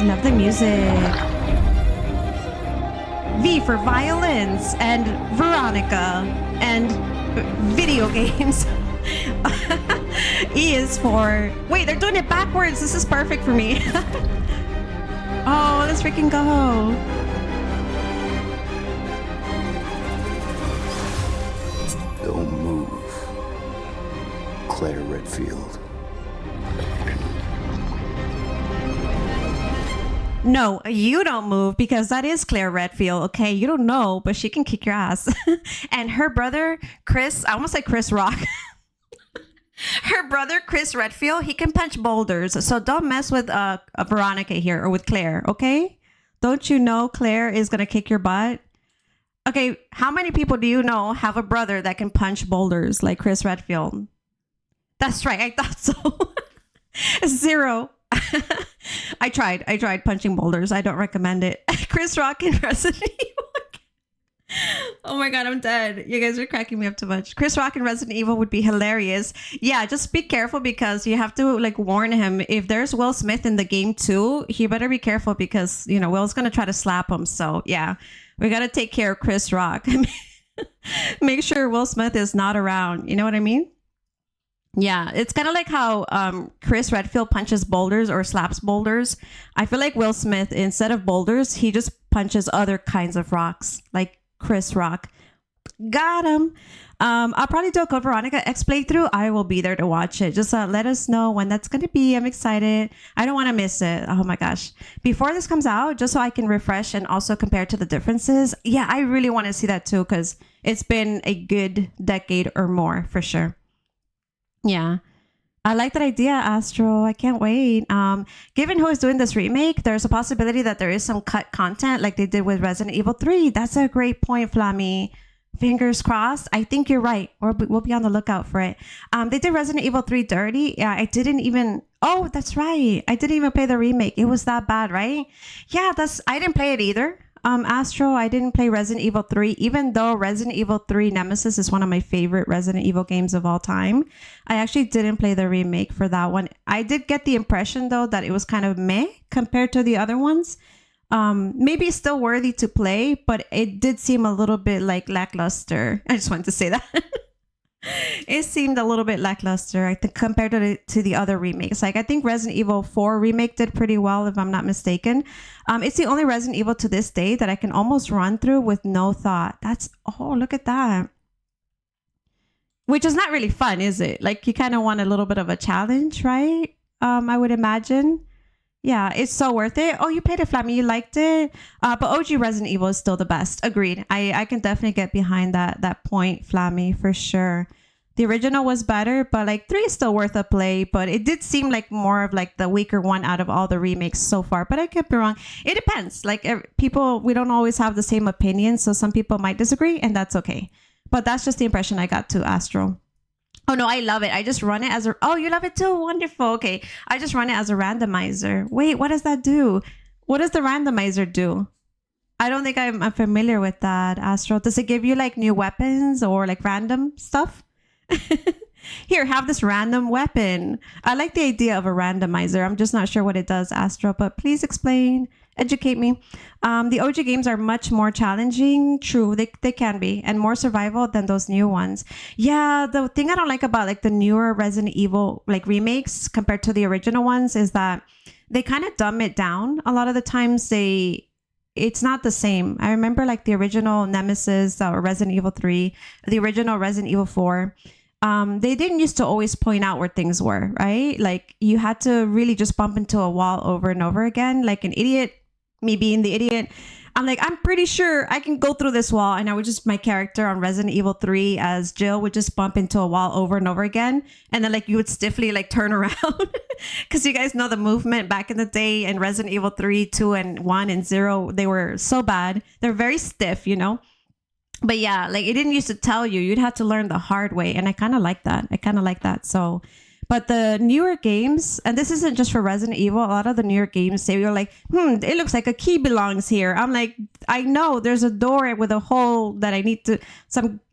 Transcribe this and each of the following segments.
Love the music. V for violins and Veronica and video games. E is for... Wait, they're doing it backwards. This is perfect for me. Oh, let's freaking go. Don't move. Claire Redfield. No, you don't move because that is Claire Redfield, okay? You don't know, but she can kick your ass. And her brother, Chris, I almost said Chris Rock. Her brother, Chris Redfield, he can punch boulders. So don't mess with Veronica here or with Claire, okay? Don't you know Claire is going to kick your butt? Okay, how many people do you know have a brother that can punch boulders like Chris Redfield? That's right, I thought so. 0. I tried punching boulders. I don't recommend it. Chris Rock in Resident Evil. Oh my god, I'm dead. You guys are cracking me up too much. Chris Rock in Resident Evil would be hilarious. Yeah, just be careful because you have to like warn him. If there's Will Smith in the game too, he better be careful because, you know, Will's gonna try to slap him. So yeah, we gotta take care of Chris Rock. Make sure Will Smith is not around. You know what I mean? Yeah, it's kind of like how Chris Redfield punches boulders or slaps boulders. I feel like Will Smith, instead of boulders, he just punches other kinds of rocks, like Chris Rock. Got him. I'll probably do a Code Veronica X playthrough. I will be there to watch it. Just let us know when that's going to be. I'm excited. I don't want to miss it. Oh my gosh. Before this comes out, just so I can refresh and also compare to the differences. Yeah, I really want to see that too because it's been a good decade or more for sure. Yeah, I like that idea, Astro. I can't wait. Given who is doing this remake, there's a possibility that there is some cut content like they did with Resident Evil 3. That's a great point, Flammy. Fingers crossed. I think you're right. We'll be on the lookout for it. They did Resident Evil 3 dirty. Yeah, I didn't even... Oh, that's right. I didn't even play the remake. It was that bad, right? Yeah, I didn't play it either. Astro, I didn't play Resident Evil 3, even though Resident Evil 3 Nemesis is one of my favorite Resident Evil games of all time. I actually didn't play the remake for that one. I did get the impression, though, that it was kind of meh compared to the other ones. Maybe it's still worthy to play, but it did seem a little bit like lackluster. I just wanted to say that. It seemed a little bit lackluster, I think, compared to the other remakes. Like, I think Resident Evil 4 remake did pretty well, if I'm not mistaken. It's the only Resident Evil to this day that I can almost run through with no thought. Oh, look at that. Which is not really fun, is it? Like, you kind of want a little bit of a challenge, right? I would imagine. Yeah, it's so worth it. Oh, you played it, Flammy. You liked it. But OG Resident Evil is still the best. Agreed. I can definitely get behind that point, Flammy, for sure. The original was better, but like 3 is still worth a play. But it did seem like more of like the weaker one out of all the remakes so far. But I could be wrong. It depends. Like people, we don't always have the same opinion. So some people might disagree, and that's okay. But that's just the impression I got to Astro. Oh, no, I love it. I just run it as a... Oh, you love it too? Wonderful. Okay. I just run it as a randomizer. Wait, what does that do? What does the randomizer do? I don't think I'm familiar with that, Astro. Does it give you like new weapons or like random stuff? Here, have this random weapon. I like the idea of a randomizer. I'm just not sure what it does, Astro, but please explain. Educate me. The OG games are much more challenging. True, they can be, and more survival than those new ones. Yeah, the thing I don't like about like the newer Resident Evil like remakes compared to the original ones is that they kind of dumb it down. A lot of the times it's not the same. I remember like the original Nemesis or Resident Evil 3, the original Resident Evil 4. They didn't used to always point out where things were, right? Like you had to really just bump into a wall over and over again, like an idiot. Me being the idiot, I'm like, I'm pretty sure I can go through this wall. And I would just, my character on Resident Evil 3 as Jill would just bump into a wall over and over again. And then like you would stiffly like turn around because you guys know the movement back in the day in Resident Evil 3, 2, and 1 and 0. They were so bad. They're very stiff, you know? But yeah, like it didn't used to tell you. You'd have to learn the hard way. And I kind of like that. So... But the newer games, and this isn't just for Resident Evil, a lot of the newer games say you're like, it looks like a key belongs here. I'm like, I know there's a door with a hole that I need to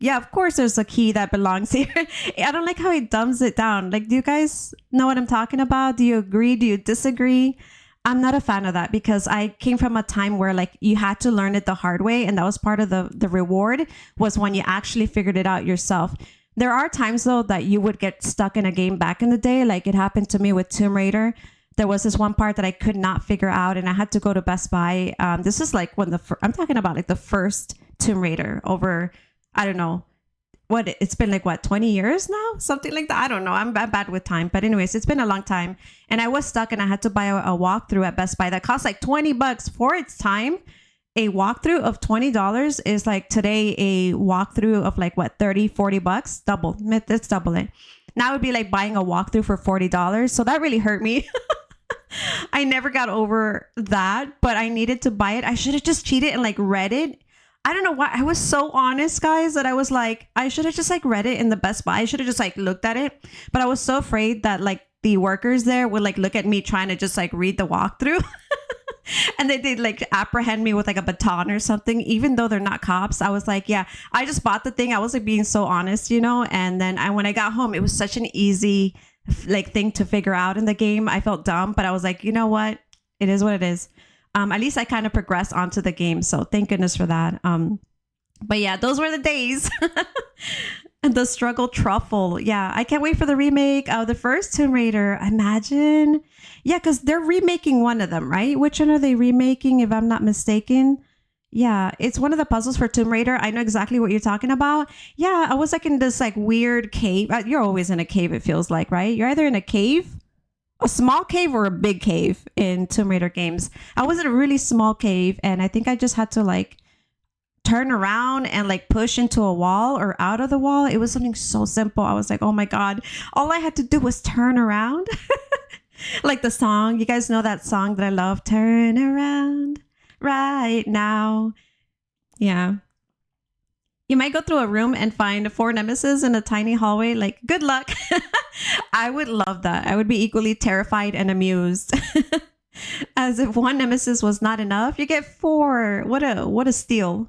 yeah, of course there's a key that belongs here. I don't like how he dumbs it down. Like, do you guys know what I'm talking about? Do you agree? Do you disagree? I'm not a fan of that because I came from a time where like you had to learn it the hard way, and that was part of the reward was when you actually figured it out yourself. There are times though that you would get stuck in a game back in the day, like it happened to me with Tomb Raider. There was this one part that I could not figure out, and I had to go to Best Buy. This is like when I'm talking about like the first Tomb Raider over, I don't know, it's been like what, 20 years now, something like that. I don't know, I'm bad with time, but anyways, it's been a long time, and I was stuck, and I had to buy a walkthrough at Best Buy that cost like $20 for its time. A walkthrough of $20 is like today a walkthrough of like what, 30-40 bucks. Let's double it. Now it would be like buying a walkthrough for $40, so that really hurt me. I never got over that, but I needed to buy it. I should have just cheated and like read it. I don't know why. I was so honest, guys, that I was like, I should have just like read it in the Best Buy. I should have just like looked at it. But I was so afraid that like the workers there would like look at me trying to just like read the walkthrough. And they'd like apprehend me with like a baton or something, even though they're not cops. I was like, yeah, I just bought the thing. I was like being so honest, you know? And then when I got home, it was such an easy like thing to figure out in the game. I felt dumb, but I was like, you know what? It is what it is. At least I kind of progressed onto the game. So thank goodness for that. But yeah, those were the days. And the struggle truffle. Yeah, I can't wait for the remake of the first Tomb Raider. Imagine. Yeah, because they're remaking one of them, right? Which one are they remaking, if I'm not mistaken? Yeah, it's one of the puzzles for Tomb Raider. I know exactly what you're talking about. Yeah, I was like in this like weird cave. You're always in a cave, it feels like, right? You're either in a cave, a small cave, or a big cave in Tomb Raider games. I was in a really small cave, and I think I just had to like turn around and like push into a wall or out of the wall. It was something so simple. I was like, oh my God, all I had to do was turn around. Like the song, you guys know that song that I love, Turn Around Right Now. Yeah. You might go through a room and find 4 nemesis in a tiny hallway. Like, good luck. I would love that. I would be equally terrified and amused. As if 1 nemesis was not enough, you get 4. What a steal.